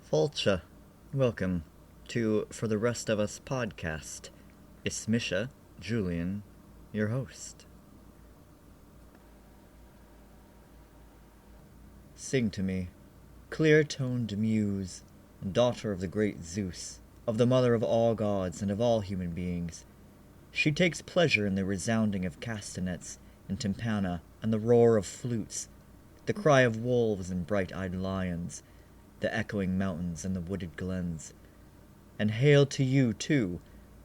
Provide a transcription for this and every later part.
Fulcha, welcome to For the Rest of Us podcast. It's Misha, Julian, your host. Sing to me, clear-toned muse, daughter of the great Zeus, of the mother of all gods and of all human beings. She takes pleasure in the resounding of castanets and tympana and the roar of flutes, the cry of wolves and bright-eyed lions, the echoing mountains and the wooded glens. And hail to you, too,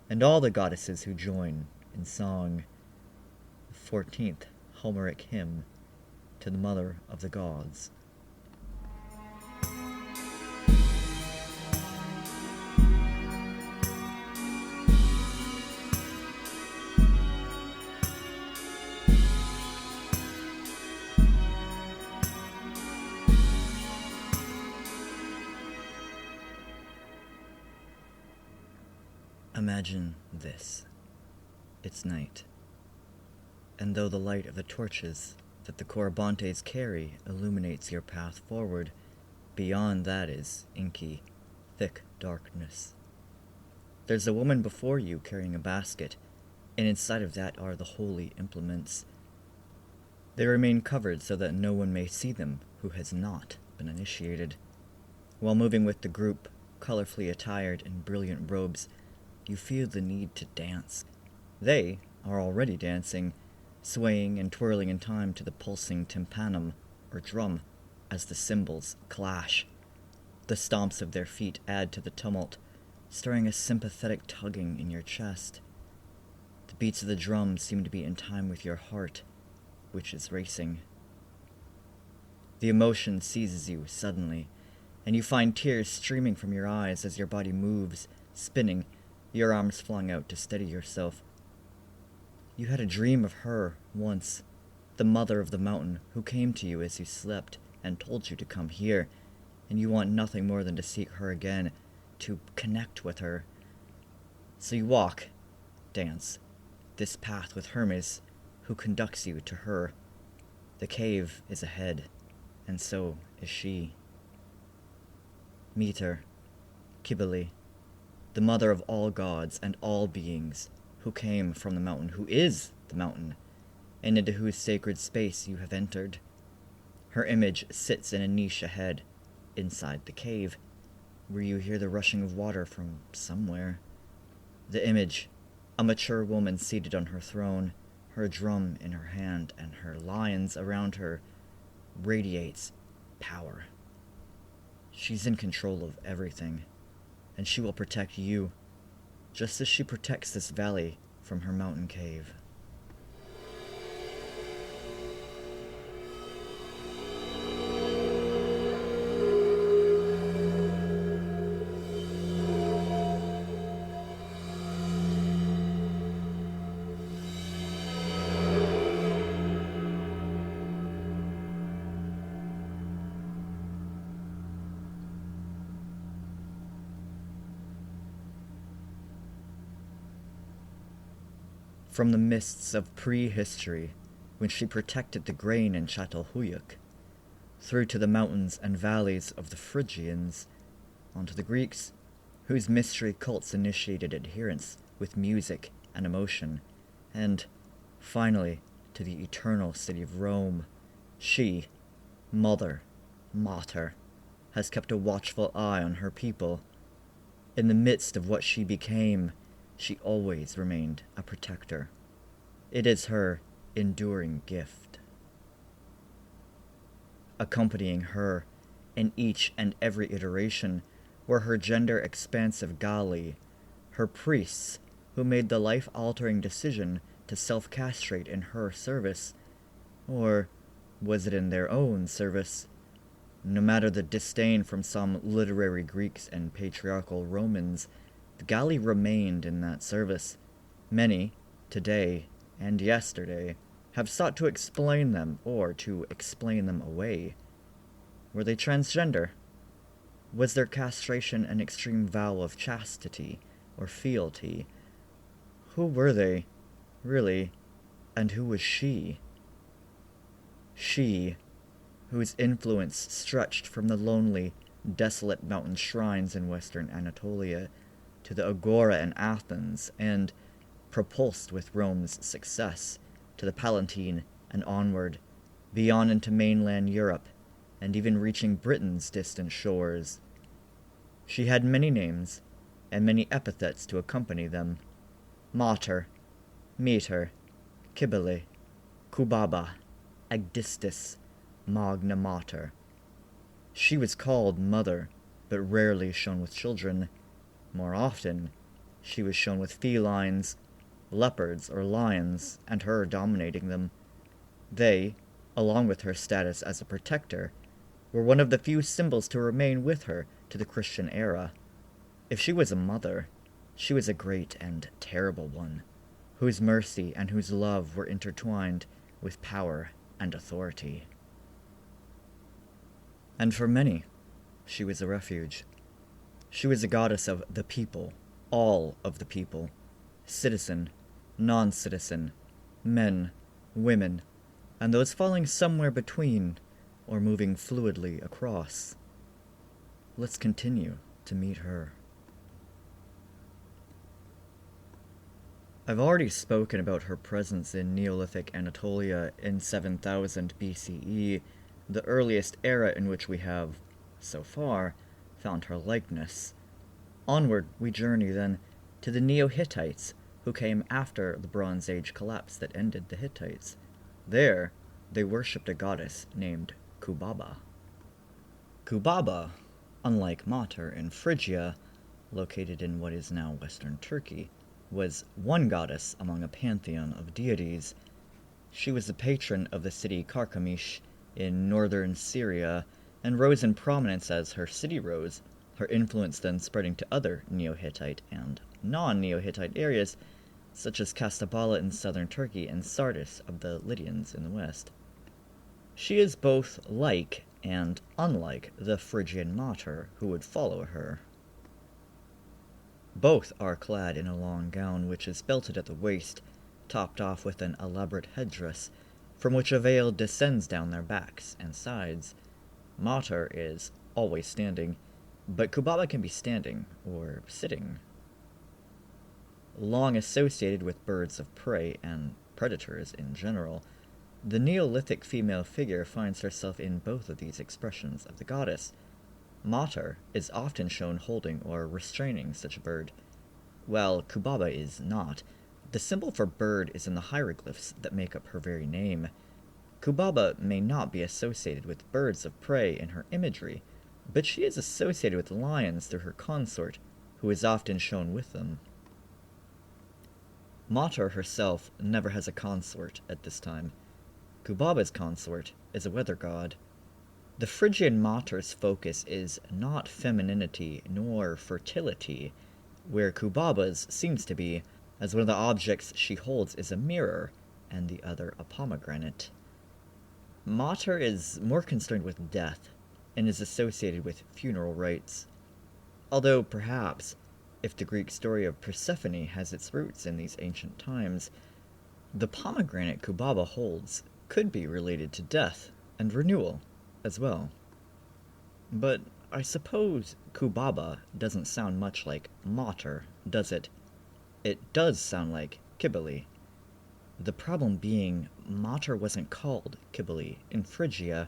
and all the goddesses who join in song. The 14th Homeric hymn to the Mother of the Gods. Imagine this. It's night, and though the light of the torches that the Corabantes carry illuminates your path forward, beyond that is inky, thick darkness. There's a woman before you carrying a basket, and inside of that are the holy implements. They remain covered so that no one may see them who has not been initiated. While moving with the group, colorfully attired in brilliant robes, you feel the need to dance. They are already dancing, swaying and twirling in time to the pulsing tympanum, or drum, as the cymbals clash. The stomps of their feet add to the tumult, stirring a sympathetic tugging in your chest. The beats of the drum seem to be in time with your heart, which is racing. The emotion seizes you suddenly, and you find tears streaming from your eyes as your body moves, spinning, your arms flung out to steady yourself. You had a dream of her once, the mother of the mountain, who came to you as you slept and told you to come here, and you want nothing more than to seek her again, to connect with her. So you walk, dance, this path with Hermes, who conducts you to her. The cave is ahead, and so is she. Meet her, Kybele, the mother of all gods and all beings, who came from the mountain, who is the mountain, and into whose sacred space you have entered. Her image sits in a niche ahead, inside the cave, where you hear the rushing of water from somewhere. The image, a mature woman seated on her throne, her drum in her hand and her lions around her, radiates power. She's in control of everything, and she will protect you, just as she protects this valley from her mountain cave. From the mists of prehistory, when she protected the grain in Çatalhöyük, through to the mountains and valleys of the Phrygians, onto the Greeks, whose mystery cults initiated adherence with music and emotion, and, finally, to the eternal city of Rome, she, Mother, Matar, has kept a watchful eye on her people. In the midst of what she became, she always remained a protector. It is her enduring gift. Accompanying her in each and every iteration were her gender-expansive Galli, her priests who made the life-altering decision to self-castrate in her service. Or was it in their own service? No matter the disdain from some literary Greeks and patriarchal Romans, the Galli remained in that service. Many, today and yesterday, have sought to explain them or to explain them away. Were they transgender? Was their castration an extreme vow of chastity or fealty? Who were they, really, and who was she? She, whose influence stretched from the lonely, desolate mountain shrines in western Anatolia, to the agora in Athens, and, propulsed with Rome's success, to the Palatine and onward, beyond into mainland Europe, and even reaching Britain's distant shores. She had many names, and many epithets to accompany them: Matar, Meter, Kybele, Kubaba, Agdistis, Magna Mater. She was called Mother, but rarely shown with children. More often, she was shown with felines, leopards or lions, and her dominating them. They, along with her status as a protector, were one of the few symbols to remain with her to the Christian era. If she was a mother, she was a great and terrible one, whose mercy and whose love were intertwined with power and authority. And for many, she was a refuge. She was a goddess of the people, all of the people, citizen, non-citizen, men, women, and those falling somewhere between, or moving fluidly across. Let's continue to meet her. I've already spoken about her presence in Neolithic Anatolia in 7000 BCE, the earliest era in which we have, so far, found her likeness. Onward we journey, then, to the Neo-Hittites, who came after the Bronze Age collapse that ended the Hittites. There, they worshipped a goddess named Kubaba. Kubaba, unlike Matar in Phrygia, located in what is now western Turkey, was one goddess among a pantheon of deities. She was the patron of the city Carchemish in northern Syria, and rose in prominence as her city rose, her influence then spreading to other Neo-Hittite and non-Neo-Hittite areas, such as Kastabala in southern Turkey and Sardis of the Lydians in the west. She is both like and unlike the Phrygian Matar who would follow her. Both are clad in a long gown which is belted at the waist, topped off with an elaborate headdress, from which a veil descends down their backs and sides. Matar is always standing, but Kubaba can be standing or sitting. Long associated with birds of prey and predators in general, the Neolithic female figure finds herself in both of these expressions of the goddess. Matar is often shown holding or restraining such a bird, while Kubaba is not. The symbol for bird is in the hieroglyphs that make up her very name. Kubaba may not be associated with birds of prey in her imagery, but she is associated with lions through her consort, who is often shown with them. Matar herself never has a consort at this time. Kubaba's consort is a weather god. The Phrygian Matar's focus is not femininity nor fertility, where Kubaba's seems to be, as one of the objects she holds is a mirror, and the other a pomegranate. Matar is more concerned with death, and is associated with funeral rites. Although, perhaps, if the Greek story of Persephone has its roots in these ancient times, the pomegranate Kubaba holds could be related to death and renewal as well. But I suppose Kubaba doesn't sound much like Matar, does it? It does sound like Kybele. The problem being, Matar wasn't called Kybele in Phrygia.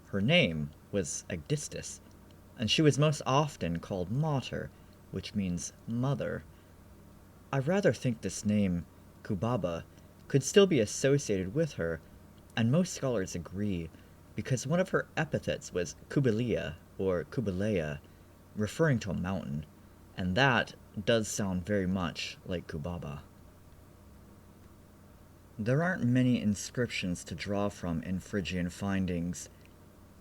Her name was Agdistis, and she was most often called Matar, which means mother. I rather think this name, Kubaba, could still be associated with her, and most scholars agree, because one of her epithets was kubileya, or kubileya, referring to a mountain, and that does sound very much like Kubaba. There aren't many inscriptions to draw from in Phrygian findings.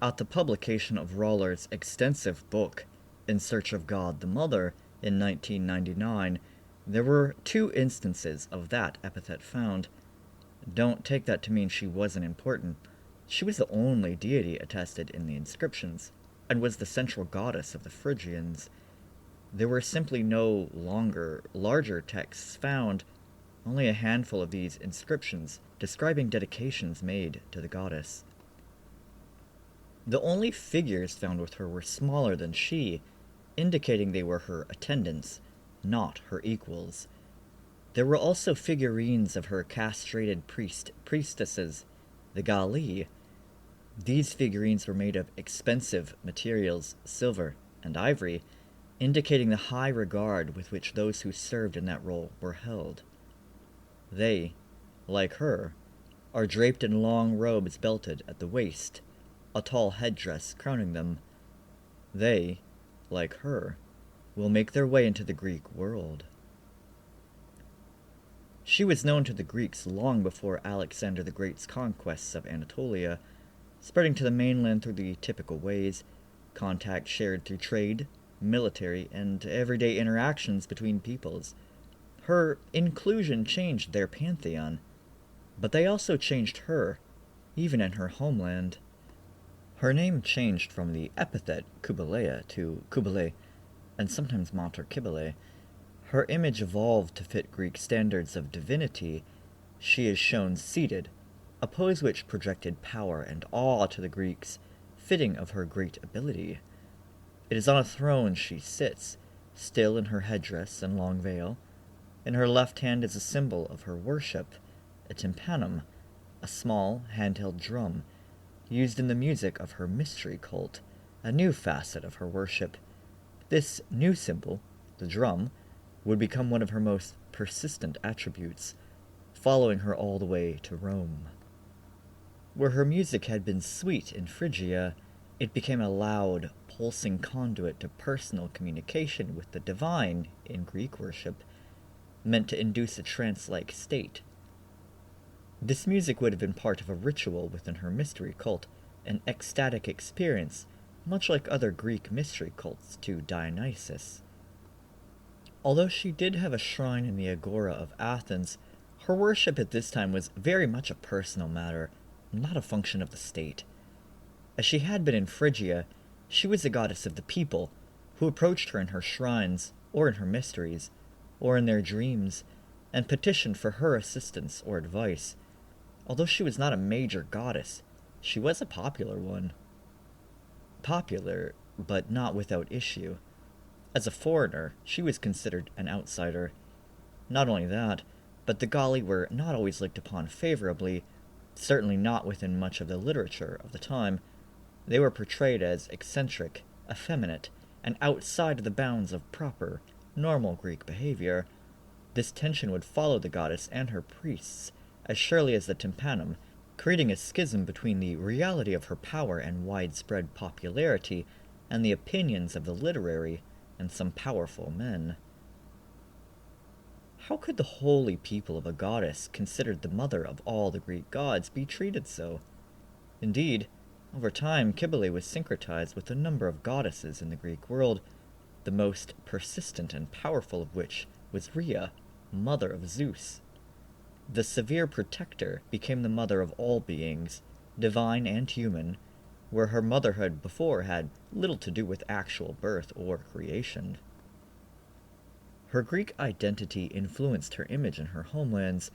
At the publication of Roller's extensive book, In Search of God the Mother, in 1999, there were 2 instances of that epithet found. Don't take that to mean she wasn't important. She was the only deity attested in the inscriptions, and was the central goddess of the Phrygians. There were simply no larger texts found, only a handful of these inscriptions describing dedications made to the goddess. The only figures found with her were smaller than she, indicating they were her attendants, not her equals. There were also figurines of her castrated priestesses, the Galli. These figurines were made of expensive materials, silver and ivory, indicating the high regard with which those who served in that role were held. They, like her, are draped in long robes belted at the waist, a tall headdress crowning them. They, like her, will make their way into the Greek world. She was known to the Greeks long before Alexander the Great's conquests of Anatolia, spreading to the mainland through the typical ways: contact shared through trade, military, and everyday interactions between peoples. Her inclusion changed their pantheon, but they also changed her, even in her homeland. Her name changed from the epithet kubileya to Kybele, and sometimes Matar Kybele. Her image evolved to fit Greek standards of divinity. She is shown seated, a pose which projected power and awe to the Greeks, fitting of her great ability. It is on a throne she sits, still in her headdress and long veil. In her left hand is a symbol of her worship, a tympanum, a small, handheld drum, used in the music of her mystery cult, a new facet of her worship. This new symbol, the drum, would become one of her most persistent attributes, following her all the way to Rome. Where her music had been sweet in Phrygia, it became a loud, pulsing conduit to personal communication with the divine in Greek worship, meant to induce a trance-like state. This music would have been part of a ritual within her mystery cult, an ecstatic experience, much like other Greek mystery cults to Dionysus. Although she did have a shrine in the Agora of Athens, her worship at this time was very much a personal matter, not a function of the state. As she had been in Phrygia, she was a goddess of the people, who approached her in her shrines, or in her mysteries, or in their dreams, and petitioned for her assistance or advice. Although she was not a major goddess, she was a popular one. Popular, but not without issue. As a foreigner, she was considered an outsider. Not only that, but the Galli were not always looked upon favorably, certainly not within much of the literature of the time. They were portrayed as eccentric, effeminate, and outside of the bounds of proper, normal Greek behavior. This tension would follow the goddess and her priests, as surely as the tympanum, creating a schism between the reality of her power and widespread popularity and the opinions of the literary and some powerful men. How could the holy people of a goddess, considered the mother of all the Greek gods, be treated so? Indeed, over time, Kybele was syncretized with a number of goddesses in the Greek world, the most persistent and powerful of which was Rhea, mother of Zeus. The severe protector became the mother of all beings, divine and human, where her motherhood before had little to do with actual birth or creation. Her Greek identity influenced her image in her homelands,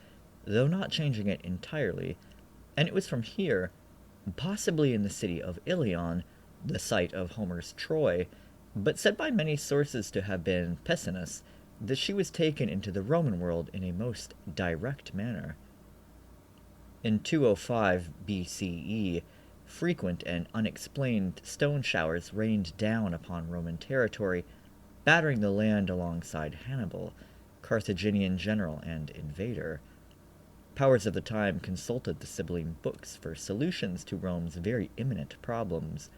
though not changing it entirely, and it was from here, possibly in the city of Ilion, the site of Homer's Troy, but said by many sources to have been Pessinus, that she was taken into the Roman world in a most direct manner. In 205 BCE, frequent and unexplained stone showers rained down upon Roman territory, battering the land alongside Hannibal, Carthaginian general and invader. Powers of the time consulted the Sibylline books for solutions to Rome's very imminent problems.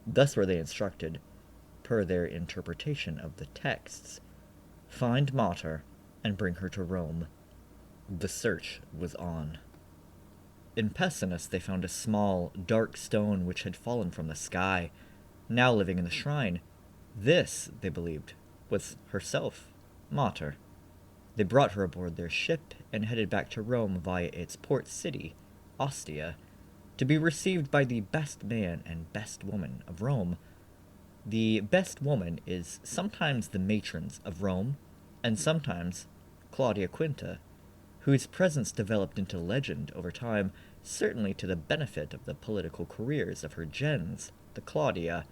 Thus were they instructed, per their interpretation of the texts: find Matar and bring her to Rome. The search was on. In Pessinus they found a small, dark stone which had fallen from the sky, now living in the shrine. This, they believed, was herself, Matar. They brought her aboard their ship and headed back to Rome via its port city, Ostia, to be received by the best man and best woman of Rome. The best woman is sometimes the matrons of Rome, and sometimes Claudia Quinta, whose presence developed into legend over time, certainly to the benefit of the political careers of her gens, the Claudia,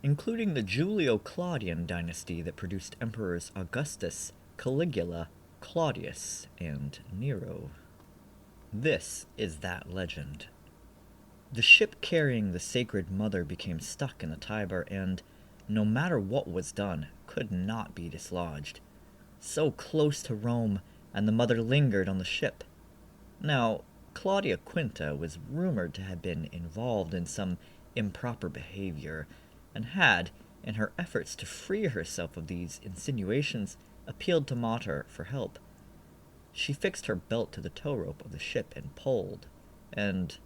including the Julio-Claudian dynasty that produced emperors Augustus, Caligula, Claudius, and Nero. This is that legend. The ship carrying the Sacred Mother became stuck in the Tiber and, no matter what was done, could not be dislodged. So close to Rome, and the mother lingered on the ship. Now, Claudia Quinta was rumored to have been involved in some improper behavior, and had, in her efforts to free herself of these insinuations, appealed to Matar for help. She fixed her belt to the tow rope of the ship and pulled, and,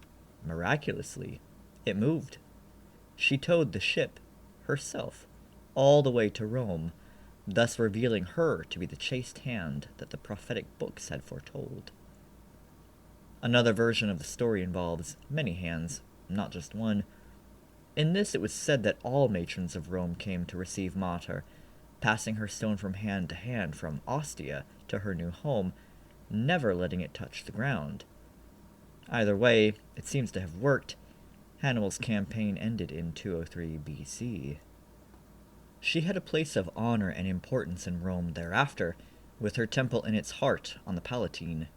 miraculously, it moved. She towed the ship, herself, all the way to Rome, thus revealing her to be the chaste hand that the prophetic books had foretold. Another version of the story involves many hands, not just one. In this it was said that all matrons of Rome came to receive Matar, passing her stone from hand to hand from Ostia to her new home, never letting it touch the ground. Either way, it seems to have worked. Hannibal's campaign ended in 203 BC. She had a place of honor and importance in Rome thereafter, with her temple in its heart on the Palatine.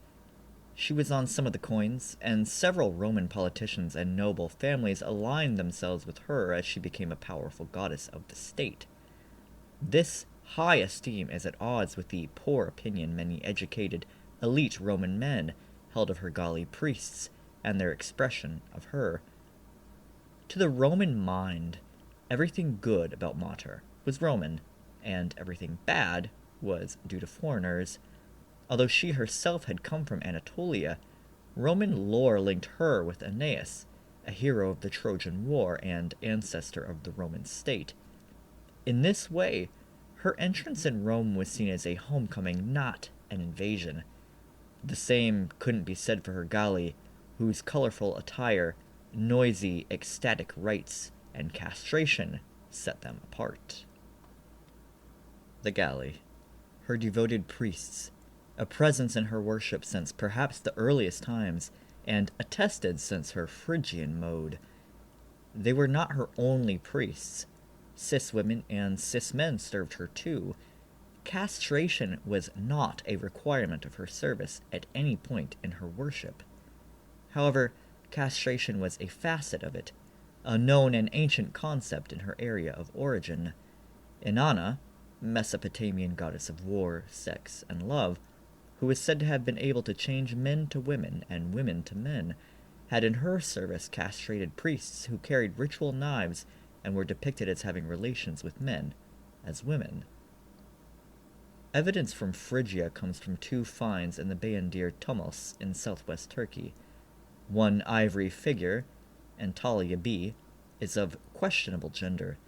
She was on some of the coins, and several Roman politicians and noble families aligned themselves with her as she became a powerful goddess of the state. This high esteem is at odds with the poor opinion many educated, elite Roman men held of her Galli priests and their expression of her. To the Roman mind, everything good about Matar was Roman, and everything bad was due to foreigners. Although she herself had come from Anatolia, Roman lore linked her with Aeneas, a hero of the Trojan War and ancestor of the Roman state. In this way, her entrance in Rome was seen as a homecoming, not an invasion. The same couldn't be said for her Galli, whose colorful attire, noisy, ecstatic rites, and castration set them apart. The Galli, her devoted priests, a presence in her worship since perhaps the earliest times, and attested since her Phrygian mode. They were not her only priests. Cis women and cis men served her too. Castration was not a requirement of her service at any point in her worship. However, castration was a facet of it, a known and ancient concept in her area of origin. Inanna, Mesopotamian goddess of war, sex, and love, who is said to have been able to change men to women and women to men, had in her service castrated priests who carried ritual knives and were depicted as having relations with men, as women. Evidence from Phrygia comes from two finds in the Bayindir Tomos in southwest Turkey. One ivory figure, Antalya B, is of questionable gender.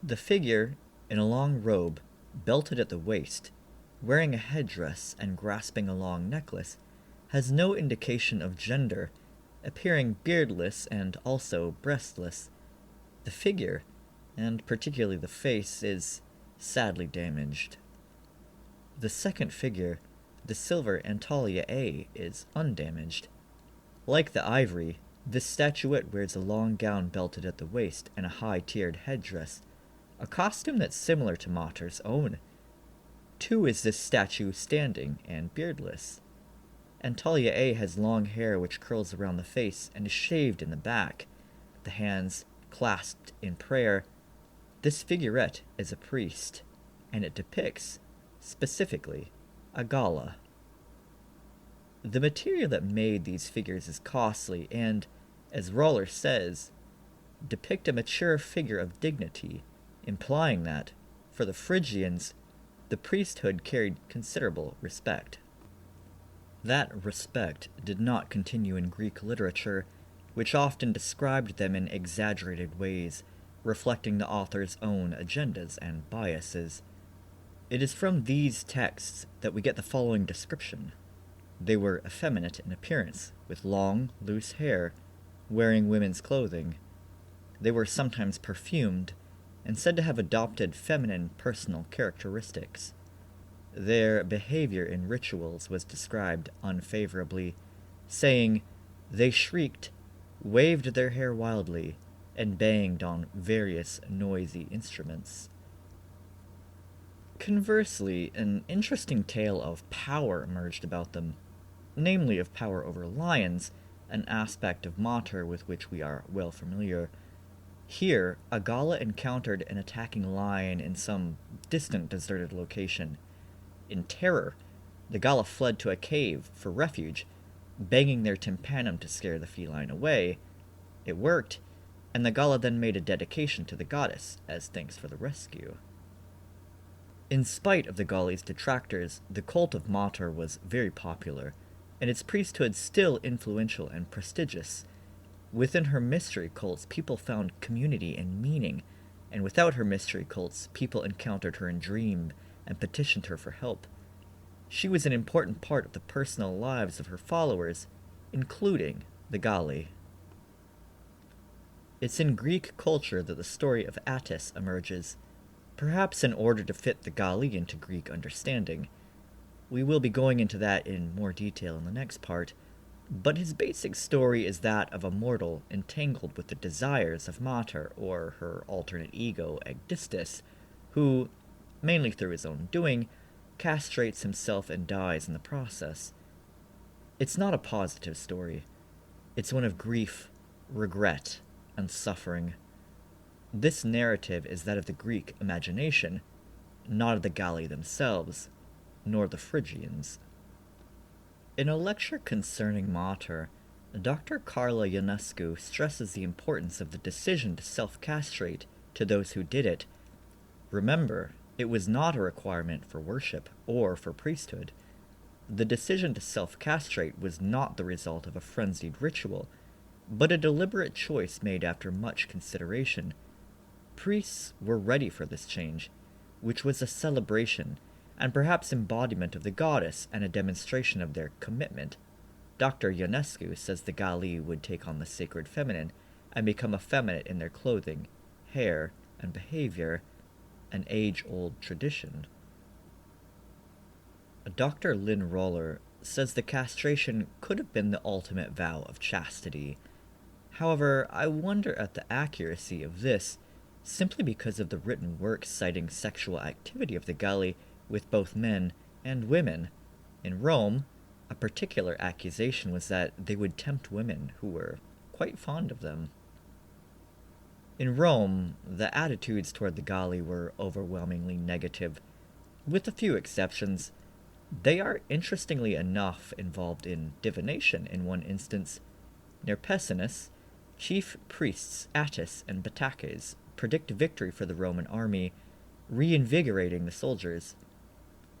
The figure, in a long robe, belted at the waist, wearing a headdress and grasping a long necklace, has no indication of gender, appearing beardless and also breastless. The figure, and particularly the face, is sadly damaged. The second figure, the silver Antalya A, is undamaged. Like the ivory, this statuette wears a long gown belted at the waist and a high-tiered headdress, a costume that's similar to Matar's own. Too is this statue standing and beardless. Antalya A has long hair which curls around the face and is shaved in the back, the hands clasped in prayer. This figurette is a priest, and it depicts, specifically, a gala. The material that made these figures is costly and, as Roller says, depict a mature figure of dignity, implying that, for the Phrygians, the priesthood carried considerable respect. That respect did not continue in Greek literature, which often described them in exaggerated ways, reflecting the author's own agendas and biases. It is from these texts that we get the following description. They were effeminate in appearance, with long, loose hair, wearing women's clothing. They were sometimes perfumed, and said to have adopted feminine personal characteristics. their behavior in rituals was described unfavorably, saying, "They shrieked, waved their hair wildly, and banged on various noisy instruments." Conversely, an interesting tale of power emerged about them, namely of power over lions, an aspect of Matar with which we are well familiar. Here, a Gala encountered an attacking lion in some distant deserted location. In terror, the Gala fled to a cave for refuge, banging their tympanum to scare the feline away. It worked, and the Gala then made a dedication to the goddess as thanks for the rescue. In spite of the Galli's detractors, the cult of Matar was very popular, and its priesthood still influential and prestigious. Within her mystery cults, people found community and meaning, and without her mystery cults, people encountered her in dream and petitioned her for help. She was an important part of the personal lives of her followers, including the Galli. It's in Greek culture that the story of Attis emerges, perhaps in order to fit the Galli into Greek understanding. We will be going into that in more detail in the next part, but his basic story is that of a mortal entangled with the desires of Matar, or her alternate ego, Agdistis, who, mainly through his own doing, castrates himself and dies in the process. It's not a positive story. It's one of grief, regret, and suffering. This narrative is that of the Greek imagination, not of the Galli themselves, nor the Phrygians. In a lecture concerning Matar, Dr. Carla Ionescu stresses the importance of the decision to self-castrate to those who did it. Remember, it was not a requirement for worship or for priesthood. The decision to self-castrate was not the result of a frenzied ritual, but a deliberate choice made after much consideration. Priests were ready for this change, which was a celebration and perhaps embodiment of the goddess and a demonstration of their commitment. Dr. Ionescu says the Galli would take on the sacred feminine and become effeminate in their clothing, hair, and behavior, an age-old tradition. Dr. Lynn Roller says the castration could have been the ultimate vow of chastity. However, I wonder at the accuracy of this, simply because of the written works citing sexual activity of the Galli with both men and women. In Rome, a particular accusation was that they would tempt women who were quite fond of them. In Rome, the attitudes toward the Galli were overwhelmingly negative. With a few exceptions, they are interestingly enough involved in divination in one instance. Near Pessinus, chief priests Attis and Bataces predict victory for the Roman army, reinvigorating the soldiers.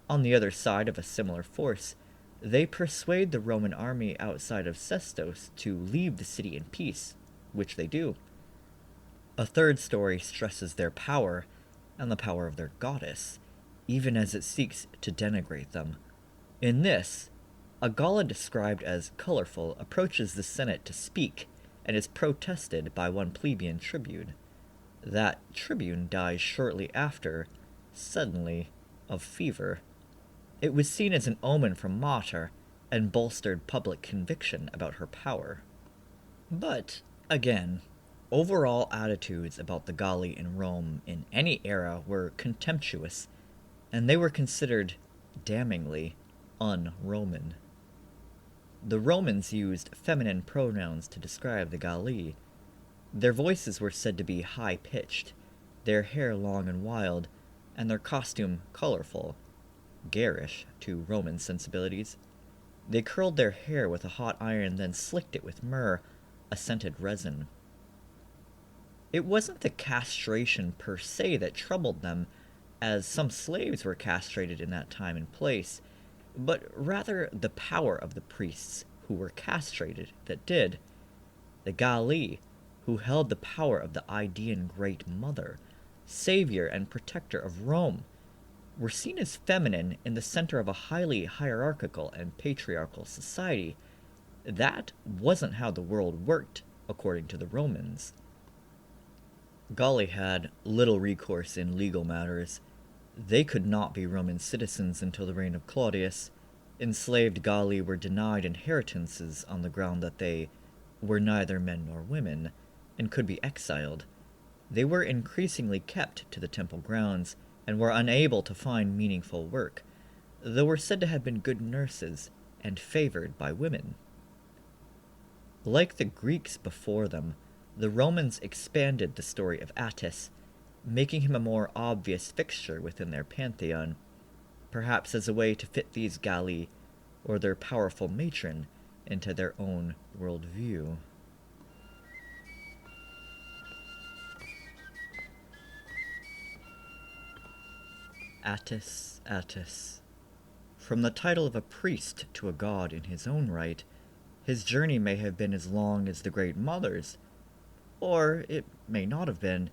On the other side of a similar force, they persuade the Roman army outside of Sestos to leave the city in peace, which they do. A third story stresses their power, and the power of their goddess, even as it seeks to denigrate them. In this, a Gala described as colorful approaches the Senate to speak, and is protested by one plebeian tribune. That tribune dies shortly after, suddenly, of fever. It was seen as an omen from Matar, and bolstered public conviction about her power. But, again, overall attitudes about the Galli in Rome in any era were contemptuous, and they were considered, damningly, un-Roman. The Romans used feminine pronouns to describe the Galli. Their voices were said to be high-pitched, their hair long and wild, and their costume colorful, garish to Roman sensibilities. They curled their hair with a hot iron, then slicked it with myrrh, a scented resin. It wasn't the castration per se that troubled them, as some slaves were castrated in that time and place, but rather the power of the priests who were castrated that did. The Galli, who held the power of the Idaean Great Mother, savior and protector of Rome, were seen as feminine in the center of a highly hierarchical and patriarchal society. That wasn't how the world worked, according to the Romans. Galli had little recourse in legal matters. They could not be Roman citizens until the reign of Claudius. Enslaved Galli were denied inheritances on the ground that they were neither men nor women, and could be exiled. They were increasingly kept to the temple grounds, and were unable to find meaningful work, though were said to have been good nurses and favored by women. Like the Greeks before them, the Romans expanded the story of Attis, making him a more obvious fixture within their pantheon, perhaps as a way to fit these Galli, or their powerful matron, into their own worldview. Attis, Attis. From the title of a priest to a god in his own right, his journey may have been as long as the Great Mother's, or it may not have been.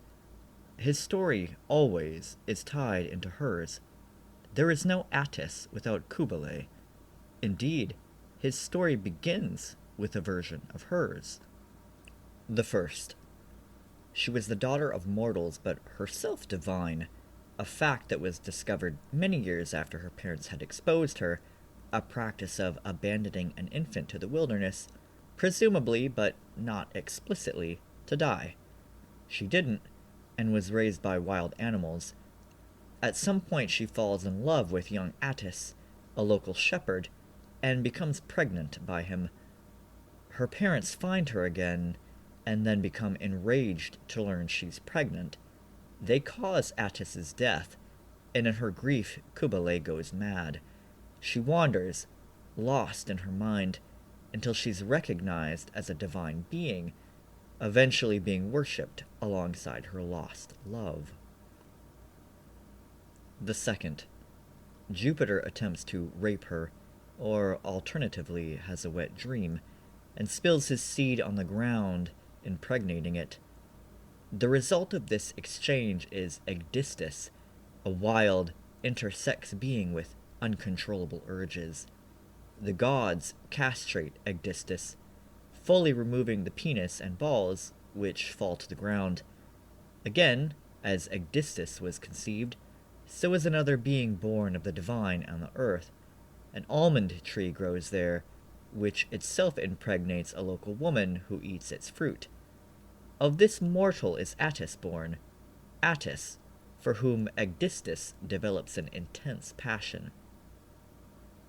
His story always is tied into hers. There is no Attis without Kybele. Indeed, his story begins with a version of hers. The first. She was the daughter of mortals, but herself divine, a fact that was discovered many years after her parents had exposed her, a practice of abandoning an infant to the wilderness, presumably, but not explicitly, to die. She didn't, and was raised by wild animals. At some point she falls in love with young Attis, a local shepherd, and becomes pregnant by him. Her parents find her again, and then become enraged to learn she's pregnant. They cause Attis's death, and in her grief Kybele goes mad. She wanders, lost in her mind, until she's recognized as a divine being, eventually being worshipped alongside her lost love. The second. Jupiter attempts to rape her, or alternatively has a wet dream, and spills his seed on the ground, impregnating it. The result of this exchange is Agdistis, a wild, intersex being with uncontrollable urges. The gods castrate Agdistis, fully removing the penis and balls, which fall to the ground. Again, as Agdistis was conceived, so is another being born of the divine on the earth. An almond tree grows there, which itself impregnates a local woman who eats its fruit. Of this mortal is Attis born, Attis, for whom Agdistis develops an intense passion.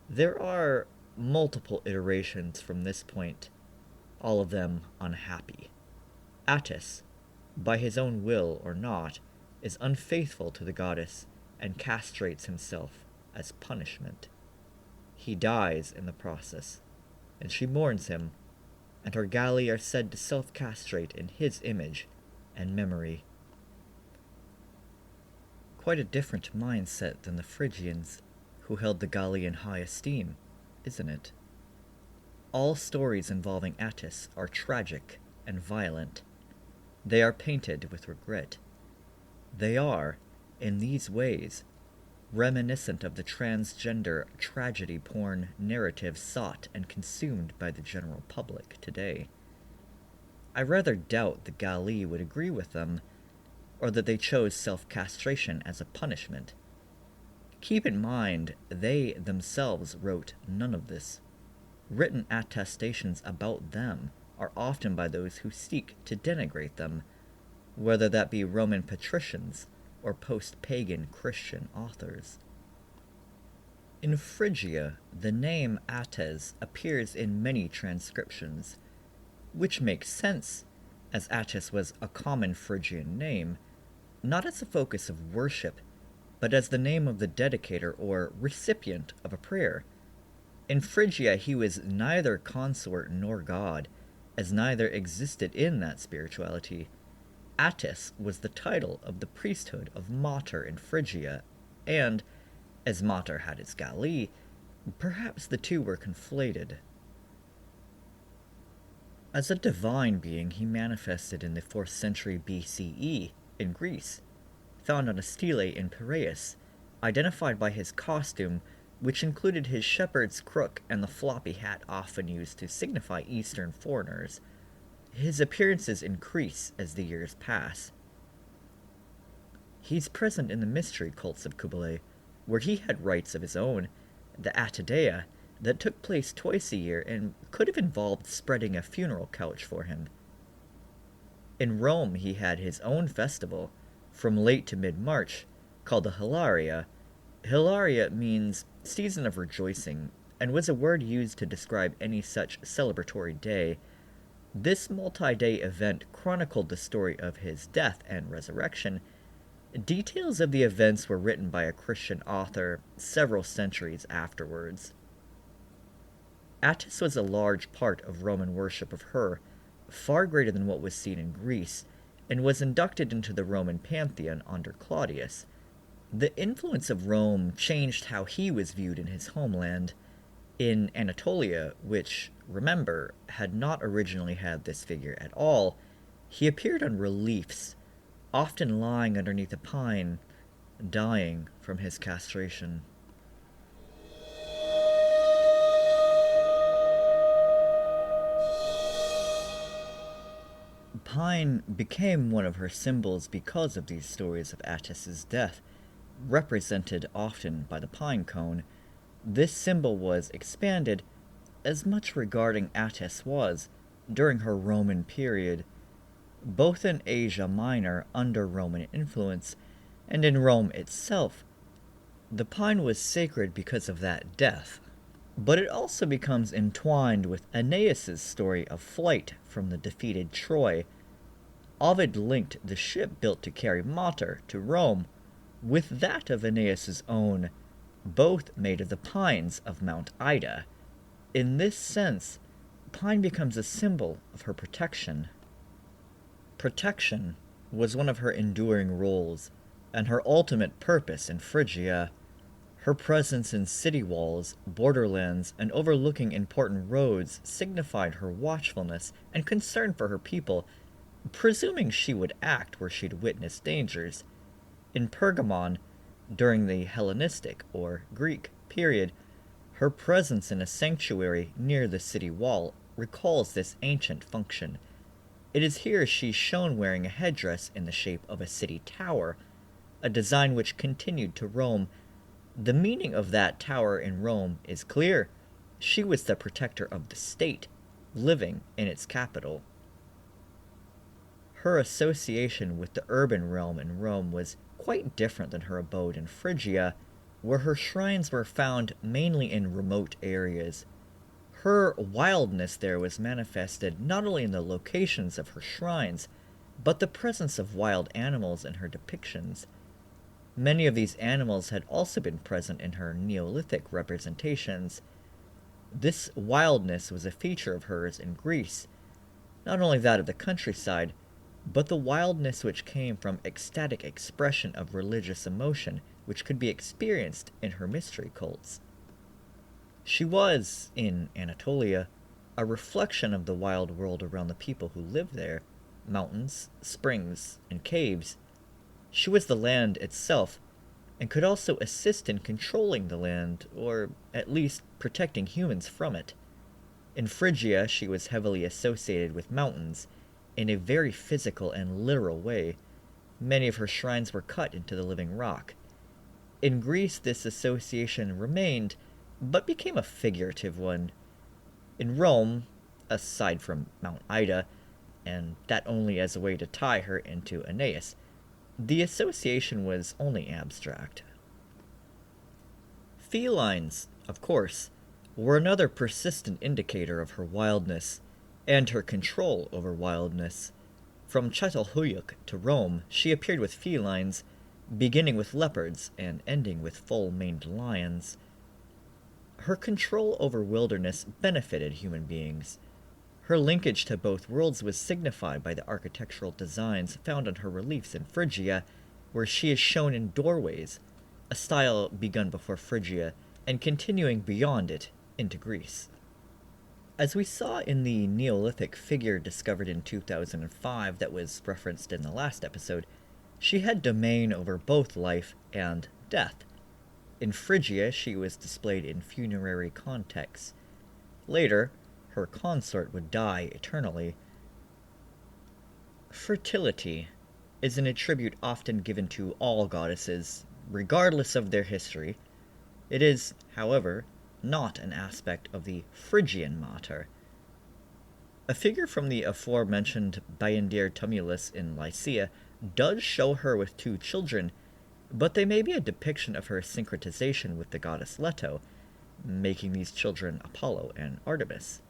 There are multiple iterations from this point, all of them unhappy. Attis, by his own will or not, is unfaithful to the goddess and castrates himself as punishment. He dies in the process, and she mourns him, and her Galli are said to self-castrate in his image and memory. Quite a different mindset than the Phrygians, who held the Galli in high esteem, isn't it? All stories involving Attis are tragic and violent. They are painted with regret. They are, in these ways, reminiscent of the transgender tragedy porn narrative sought and consumed by the general public today. I rather doubt the Galli would agree with them, or that they chose self-castration as a punishment. Keep in mind, they themselves wrote none of this. Written attestations about them are often by those who seek to denigrate them, whether that be Roman patricians or post-pagan Christian authors. In Phrygia, the name Attis appears in many transcriptions, which makes sense, as Attis was a common Phrygian name, not as a focus of worship, but as the name of the dedicator or recipient of a prayer. In Phrygia he was neither consort nor god, as neither existed in that spirituality. Attis was the title of the priesthood of Matar in Phrygia, and, as Matar had its Galli, perhaps the two were conflated. As a divine being, he manifested in the 4th century BCE in Greece, found on a stele in Piraeus, identified by his costume, which included his shepherd's crook and the floppy hat often used to signify Eastern foreigners. His appearances increase as the years pass. He's present in the mystery cults of Kybele, where he had rites of his own, the Idaea, that took place twice a year and could have involved spreading a funeral couch for him. In Rome, he had his own festival, from late to mid-March, called the Hilaria. Hilaria means season of rejoicing, and was a word used to describe any such celebratory day. This multi-day event chronicled the story of his death and resurrection. Details of the events were written by a Christian author several centuries afterwards. Attis was a large part of Roman worship of her, far greater than what was seen in Greece, and was inducted into the Roman pantheon under Claudius. The influence of Rome changed how he was viewed in his homeland. In Anatolia, which, remember, had not originally had this figure at all, he appeared on reliefs, often lying underneath a pine, dying from his castration. Pine became one of her symbols because of these stories of Attis's death, represented often by the pine cone. This symbol was expanded as much regarding Attis was during her Roman period, both in Asia Minor under Roman influence and in Rome itself. The pine was sacred because of that death, but it also becomes entwined with Aeneas's story of flight from the defeated Troy. Ovid linked the ship built to carry Matar to Rome with that of Aeneas's own, both made of the pines of Mount Ida. In this sense, pine becomes a symbol of her protection. Protection was one of her enduring roles, and her ultimate purpose in Phrygia. Her presence in city walls, borderlands, and overlooking important roads signified her watchfulness and concern for her people, presuming she would act where she'd witnessed dangers. In Pergamon, during the Hellenistic, or Greek, period, her presence in a sanctuary near the city wall recalls this ancient function. It is here she's shown wearing a headdress in the shape of a city tower, a design which continued to Rome. The meaning of that tower in Rome is clear. She was the protector of the state, living in its capital. Her association with the urban realm in Rome was quite different than her abode in Phrygia, where her shrines were found mainly in remote areas. Her wildness there was manifested not only in the locations of her shrines, but the presence of wild animals in her depictions. Many of these animals had also been present in her Neolithic representations. This wildness was a feature of hers in Greece, not only that of the countryside, but the wildness which came from ecstatic expression of religious emotion which could be experienced in her mystery cults. She was, in Anatolia, a reflection of the wild world around the people who lived there, mountains, springs, and caves. She was the land itself, and could also assist in controlling the land, or at least protecting humans from it. In Phrygia, she was heavily associated with mountains, in a very physical and literal way. Many of her shrines were cut into the living rock. In Greece, this association remained, but became a figurative one. In Rome, aside from Mount Ida, and that only as a way to tie her into Aeneas, the association was only abstract. Felines, of course, were another persistent indicator of her wildness, and her control over wildness. From Çatalhöyük to Rome, she appeared with felines, beginning with leopards and ending with full-maned lions. Her control over wilderness benefited human beings. Her linkage to both worlds was signified by the architectural designs found on her reliefs in Phrygia, where she is shown in doorways, a style begun before Phrygia and continuing beyond it into Greece. As we saw in the Neolithic figure discovered in 2005 that was referenced in the last episode, she had domain over both life and death. In Phrygia, she was displayed in funerary contexts. Later, her consort would die eternally. Fertility. is an attribute often given to all goddesses, regardless of their history. It is, however, not an aspect of the Phrygian Matar. A figure from the aforementioned Bayandir tumulus in Lycia does show her with two children, but they may be a depiction of her syncretization with the goddess Leto, making these children Apollo and Artemis.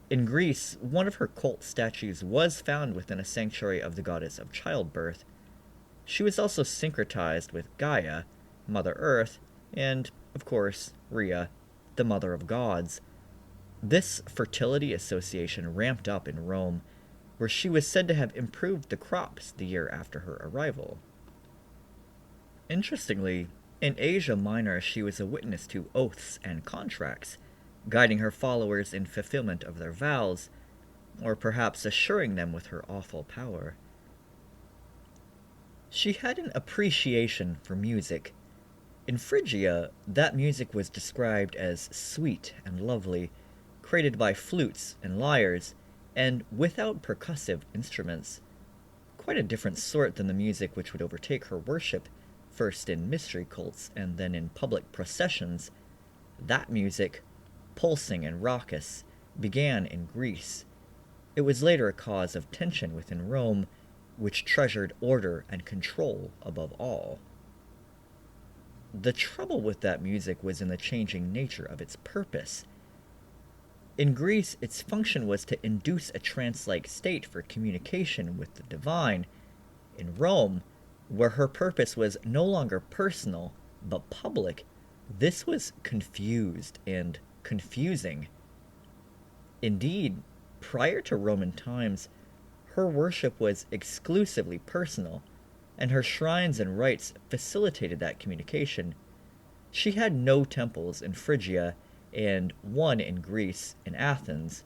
In Greece, one of her cult statues was found within a sanctuary of the goddess of childbirth. She was also syncretized with Gaia, Mother Earth, and, of course, Rhea, the Mother of Gods. This fertility association ramped up in Rome, where she was said to have improved the crops the year after her arrival. Interestingly, in Asia Minor she was a witness to oaths and contracts, guiding her followers in fulfillment of their vows, or perhaps assuring them with her awful power. She had an appreciation for music. In Phrygia, that music was described as sweet and lovely, created by flutes and lyres, and without percussive instruments. Quite a different sort than the music which would overtake her worship, first in mystery cults and then in public processions. That music, pulsing and raucous, began in Greece. It was later a cause of tension within Rome, which treasured order and control above all. The trouble with that music was in the changing nature of its purpose. In Greece, its function was to induce a trance-like state for communication with the divine. In Rome, where her purpose was no longer personal, but public, this was confused and confusing. Indeed, prior to Roman times, her worship was exclusively personal, and her shrines and rites facilitated that communication. She had no temples in Phrygia, and one in Greece, in Athens.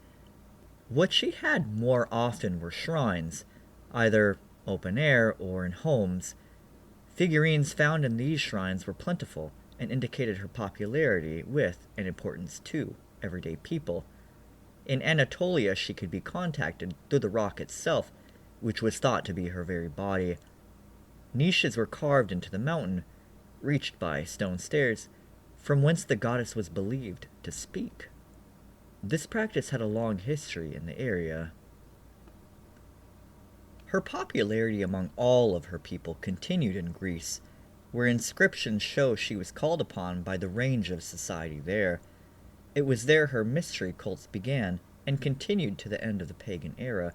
What she had more often were shrines, either open air or in homes. Figurines found in these shrines were plentiful and indicated her popularity with, and importance to, everyday people. In Anatolia she could be contacted through the rock itself, which was thought to be her very body. Niches were carved into the mountain, reached by stone stairs, from whence the goddess was believed to speak. This practice had a long history in the area. Her popularity among all of her people continued in Greece, where inscriptions show she was called upon by the range of society there. It was there her mystery cults began, and continued to the end of the pagan era.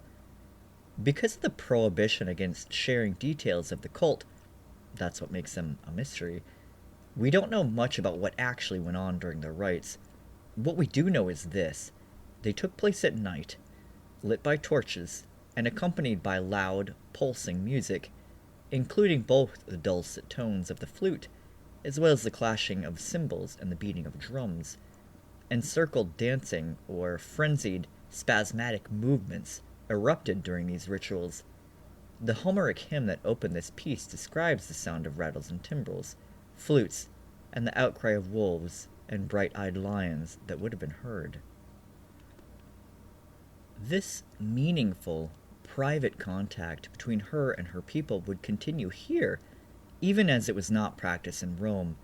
Because of the prohibition against sharing details of the cult, that's what makes them a mystery, we don't know much about what actually went on during their rites. What we do know is this: they took place at night, lit by torches, and accompanied by loud, pulsing music, including both the dulcet tones of the flute, as well as the clashing of cymbals and the beating of drums. Encircled dancing, or frenzied, spasmodic movements, erupted during these rituals. The Homeric hymn that opened this piece describes the sound of rattles and timbrels, flutes, and the outcry of wolves and bright-eyed lions that would have been heard. This meaningful, private contact between her and her people would continue here, even as it was not practiced in Rome.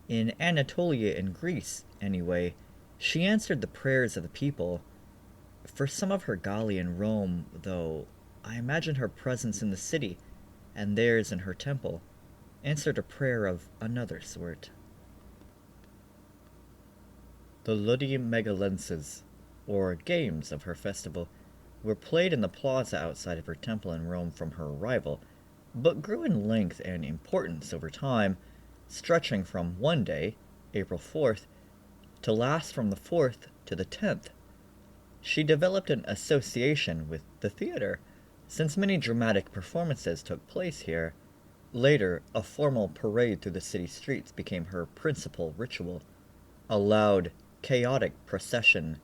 In Anatolia and Greece, anyway, she answered the prayers of the people. For some of her Galli in Rome, though, I imagine her presence in the city, and theirs in her temple, answered a prayer of another sort. The Ludi Megalenses, or games of her festival, were played in the plaza outside of her temple in Rome from her arrival, but grew in length and importance over time, stretching from one day, April 4th, to last from the 4th to the 10th. She developed an association with the theater, since many dramatic performances took place here. Later, a formal parade through the city streets became her principal ritual, a loud, chaotic procession,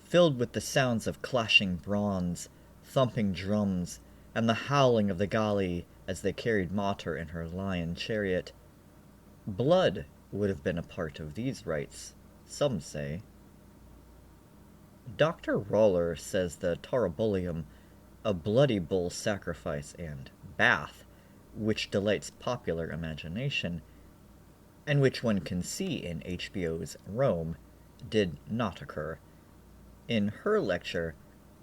filled with the sounds of clashing bronze, thumping drums, and the howling of the Galli as they carried Matar in her lion chariot. Blood would have been a part of these rites, some say. Dr. Roller says the Taurobolium, a bloody bull sacrifice and bath, which delights popular imagination, and which one can see in HBO's Rome, did not occur. In her lecture,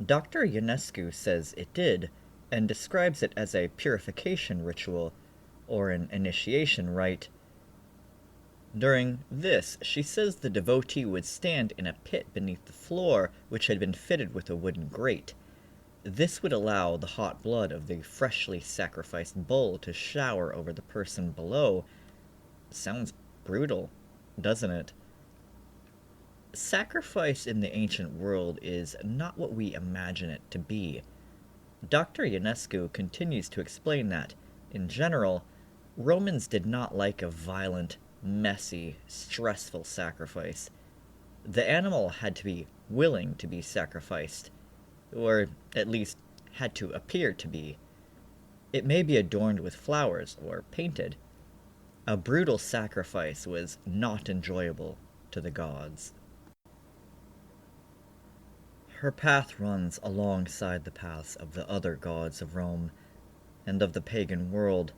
Dr. Ionescu says it did, and describes it as a purification ritual, or an initiation rite. During this, she says the devotee would stand in a pit beneath the floor, which had been fitted with a wooden grate. This would allow the hot blood of the freshly sacrificed bull to shower over the person below. Sounds brutal, doesn't it? Sacrifice in the ancient world is not what we imagine it to be. Dr. Ionescu continues to explain that, in general, Romans did not like a violent, messy, stressful sacrifice. The animal had to be willing to be sacrificed, or at least had to appear to be. It may be adorned with flowers or painted. A brutal sacrifice was not enjoyable to the gods. Her path runs alongside the paths of the other gods of Rome and of the pagan world,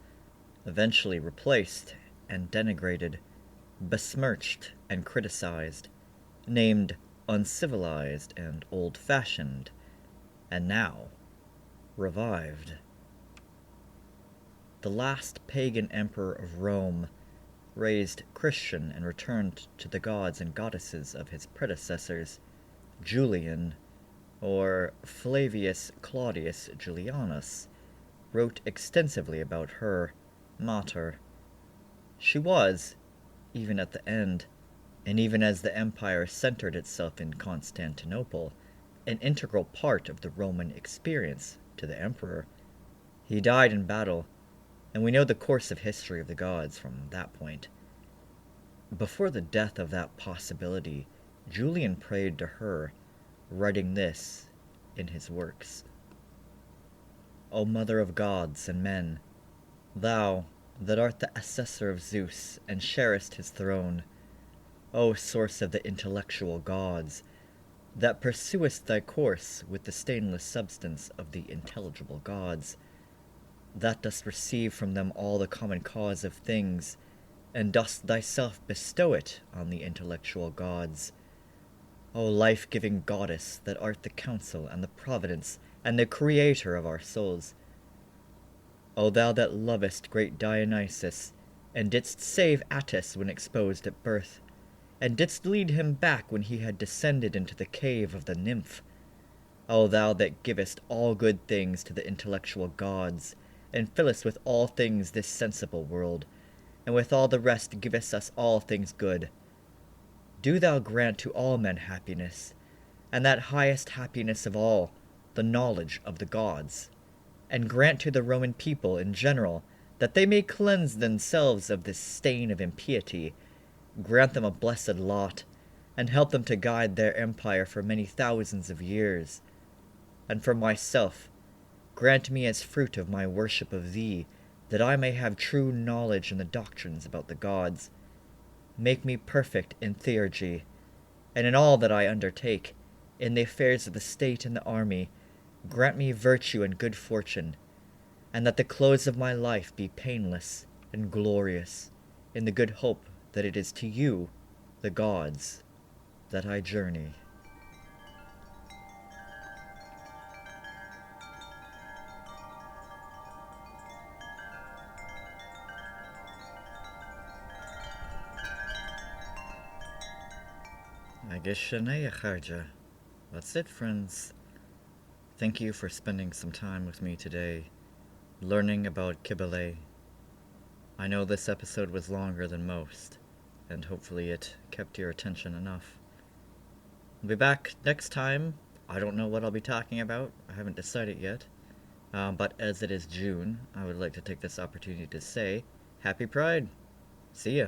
eventually replaced and denigrated, besmirched and criticized, named uncivilized and old-fashioned, and now revived. The last pagan emperor of Rome, raised Christian and returned to the gods and goddesses of his predecessors, Julian, or Flavius Claudius Julianus, wrote extensively about her, Matar. She was, even at the end, and even as the empire centered itself in Constantinople, an integral part of the Roman experience to the emperor. He died in battle, and we know the course of history of the gods from that point. Before the death of that possibility, Julian prayed to her, writing this in his works. O Mother of gods and men, thou that art the assessor of Zeus and sharest his throne, O source of the intellectual gods, that pursuest thy course with the stainless substance of the intelligible gods, that dost receive from them all the common cause of things, and dost thyself bestow it on the intellectual gods, O life-giving goddess that art the counsel and the providence and the creator of our souls, O thou that lovest great Dionysus, and didst save Attis when exposed at birth, and didst lead him back when he had descended into the cave of the nymph, O thou that givest all good things to the intellectual gods, and fillest with all things this sensible world, and with all the rest givest us all things good, do thou grant to all men happiness, and that highest happiness of all, the knowledge of the gods, and grant to the Roman people in general that they may cleanse themselves of this stain of impiety, grant them a blessed lot, and help them to guide their empire for many thousands of years. And for myself, grant me as fruit of my worship of thee, that I may have true knowledge in the doctrines about the gods. Make me perfect in theurgy, and in all that I undertake, in the affairs of the state and the army, grant me virtue and good fortune, and that the close of my life be painless and glorious, in the good hope that it is to you, the gods, that I journey. That's it, friends. Thank you for spending some time with me today, learning about Kybele. I know this episode was longer than most, and hopefully it kept your attention enough. I'll be back next time. I don't know what I'll be talking about. I haven't decided yet. But as it is June, I would like to take this opportunity to say, Happy Pride! See ya!